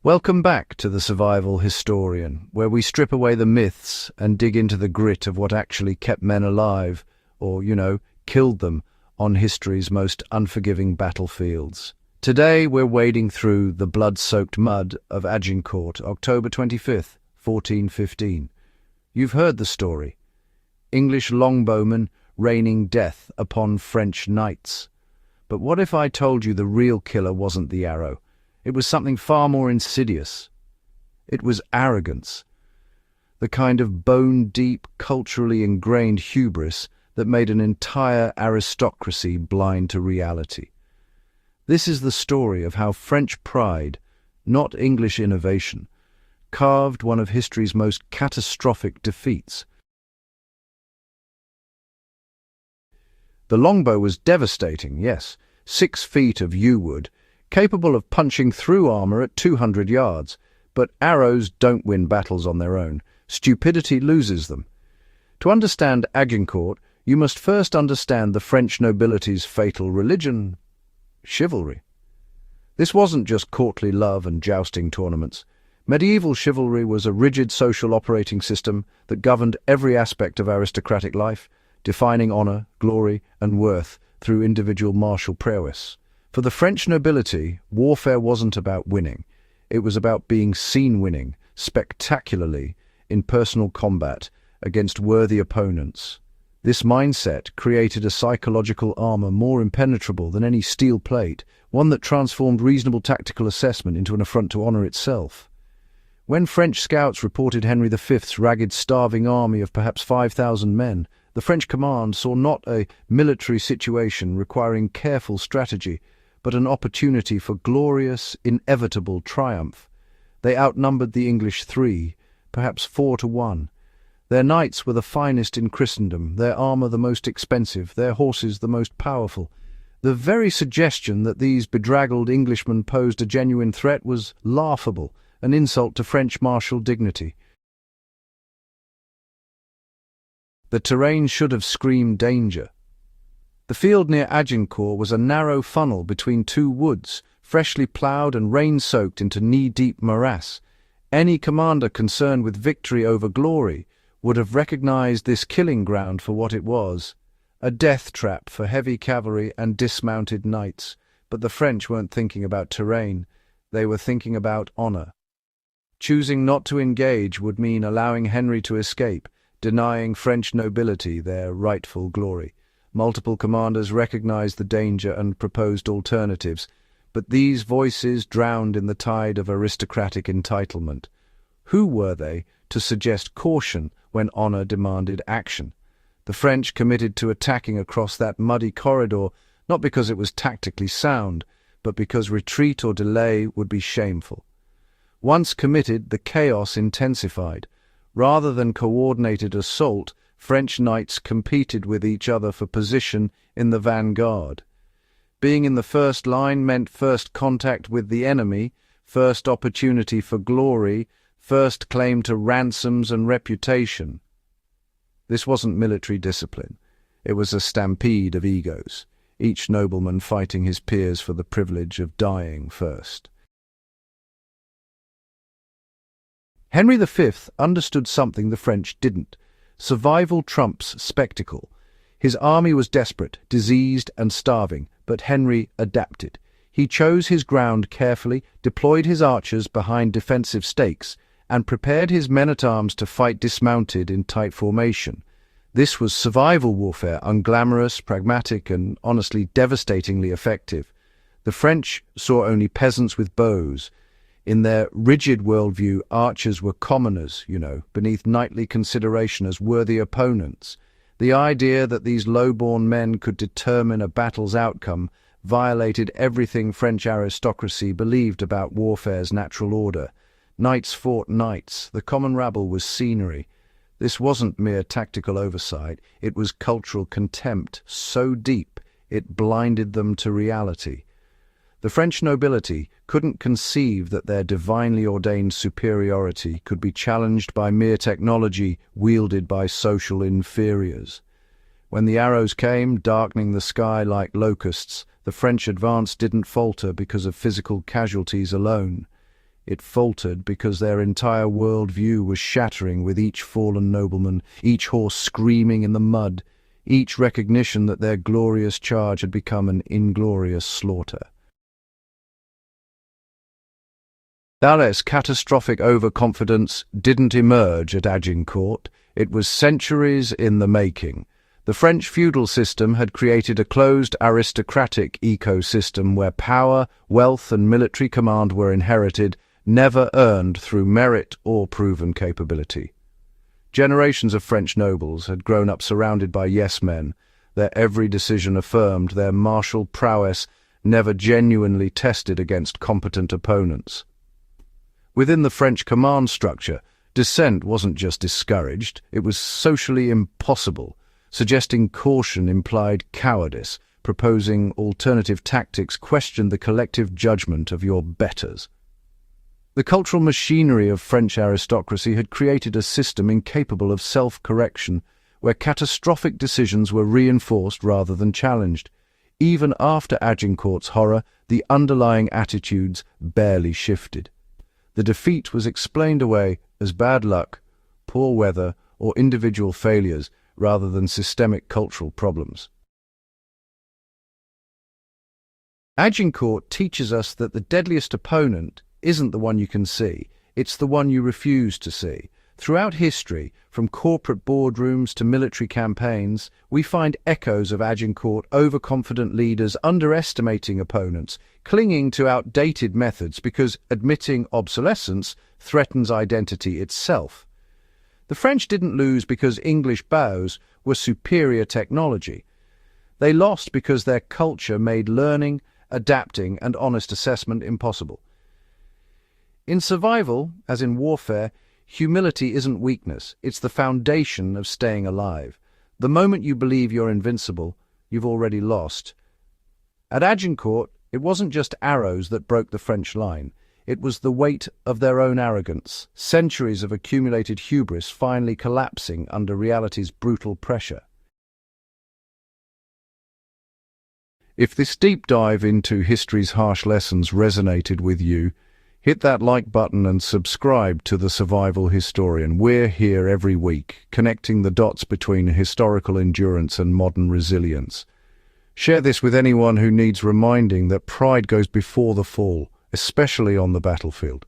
Welcome back to The Survival Historian, where we strip away the myths and dig into the grit of what actually kept men alive, or, killed them on history's most unforgiving battlefields. Today we're wading through the blood-soaked mud of Agincourt, October 25th, 1415. You've heard the story. English longbowmen raining death upon French knights. But what if I told you the real killer wasn't the arrow? It was something far more insidious. It was arrogance. The kind of bone-deep, culturally ingrained hubris that made an entire aristocracy blind to reality. This is the story of how French pride, not English innovation, carved one of history's most catastrophic defeats. The longbow was devastating, yes, 6 feet of yew-wood, capable of punching through armor at 200 yards, but arrows don't win battles on their own. Stupidity loses them. To understand Agincourt, you must first understand the French nobility's fatal religion, chivalry. This wasn't just courtly love and jousting tournaments. Medieval chivalry was a rigid social operating system that governed every aspect of aristocratic life, defining honor, glory, and worth through individual martial prowess. For the French nobility, warfare wasn't about winning. It was about being seen winning, spectacularly, in personal combat against worthy opponents. This mindset created a psychological armor more impenetrable than any steel plate, one that transformed reasonable tactical assessment into an affront to honor itself. When French scouts reported Henry V's ragged, starving army of perhaps 5,000 men, the French command saw not a military situation requiring careful strategy, but an opportunity for glorious, inevitable triumph. They outnumbered the English 3, perhaps 4 to 1. Their knights were the finest in Christendom, their armor the most expensive, their horses the most powerful. The very suggestion that these bedraggled Englishmen posed a genuine threat was laughable, an insult to French martial dignity. The terrain should have screamed danger. The field near Agincourt was a narrow funnel between 2 woods, freshly ploughed and rain-soaked into knee-deep morass. Any commander concerned with victory over glory would have recognized this killing ground for what it was, a death trap for heavy cavalry and dismounted knights. But the French weren't thinking about terrain, they were thinking about honor. Choosing not to engage would mean allowing Henry to escape, denying French nobility their rightful glory. Multiple commanders recognized the danger and proposed alternatives, but these voices drowned in the tide of aristocratic entitlement. Who were they to suggest caution when honor demanded action? The French committed to attacking across that muddy corridor, not because it was tactically sound, but because retreat or delay would be shameful. Once committed, the chaos intensified. Rather than coordinated assault, French knights competed with each other for position in the vanguard. Being in the first line meant first contact with the enemy, first opportunity for glory, first claim to ransoms and reputation. This wasn't military discipline. It was a stampede of egos, each nobleman fighting his peers for the privilege of dying first. Henry V understood something the French didn't. Survival trumps spectacle. His army was desperate, diseased and starving, but Henry adapted. He chose his ground carefully, deployed his archers behind defensive stakes, and prepared his men-at-arms to fight dismounted in tight formation. This was survival warfare, unglamorous, pragmatic, and honestly devastatingly effective. The French saw only peasants with bows. In their rigid worldview, archers were commoners, beneath knightly consideration as worthy opponents. The idea that these low-born men could determine a battle's outcome violated everything French aristocracy believed about warfare's natural order. Knights fought knights. The common rabble was scenery. This wasn't mere tactical oversight. It was cultural contempt, so deep it blinded them to reality. The French nobility couldn't conceive that their divinely ordained superiority could be challenged by mere technology wielded by social inferiors. When the arrows came, darkening the sky like locusts, the French advance didn't falter because of physical casualties alone. It faltered because their entire world-view was shattering with each fallen nobleman, each horse screaming in the mud, each recognition that their glorious charge had become an inglorious slaughter. That catastrophic overconfidence didn't emerge at Agincourt. It was centuries in the making. The French feudal system had created a closed aristocratic ecosystem where power, wealth, and military command were inherited, never earned through merit or proven capability. Generations of French nobles had grown up surrounded by yes-men, their every decision affirmed, their martial prowess never genuinely tested against competent opponents. Within the French command structure, dissent wasn't just discouraged, it was socially impossible. Suggesting caution implied cowardice. Proposing alternative tactics questioned the collective judgment of your betters. The cultural machinery of French aristocracy had created a system incapable of self-correction, where catastrophic decisions were reinforced rather than challenged. Even after Agincourt's horror, the underlying attitudes barely shifted. The defeat was explained away as bad luck, poor weather, or individual failures, rather than systemic cultural problems. Agincourt teaches us that the deadliest opponent isn't the one you can see, it's the one you refuse to see. Throughout history, from corporate boardrooms to military campaigns, we find echoes of Agincourt overconfident leaders underestimating opponents, clinging to outdated methods because admitting obsolescence threatens identity itself. The French didn't lose because English bows were superior technology. They lost because their culture made learning, adapting, and honest assessment impossible. In survival, as in warfare, humility isn't weakness, it's the foundation of staying alive. The moment you believe you're invincible, you've already lost. At Agincourt, it wasn't just arrows that broke the French line. It was the weight of their own arrogance, centuries of accumulated hubris finally collapsing under reality's brutal pressure. If this deep dive into history's harsh lessons resonated with you, hit that like button and subscribe to The Survival Historian. We're here every week, connecting the dots between historical endurance and modern resilience. Share this with anyone who needs reminding that pride goes before the fall, especially on the battlefield.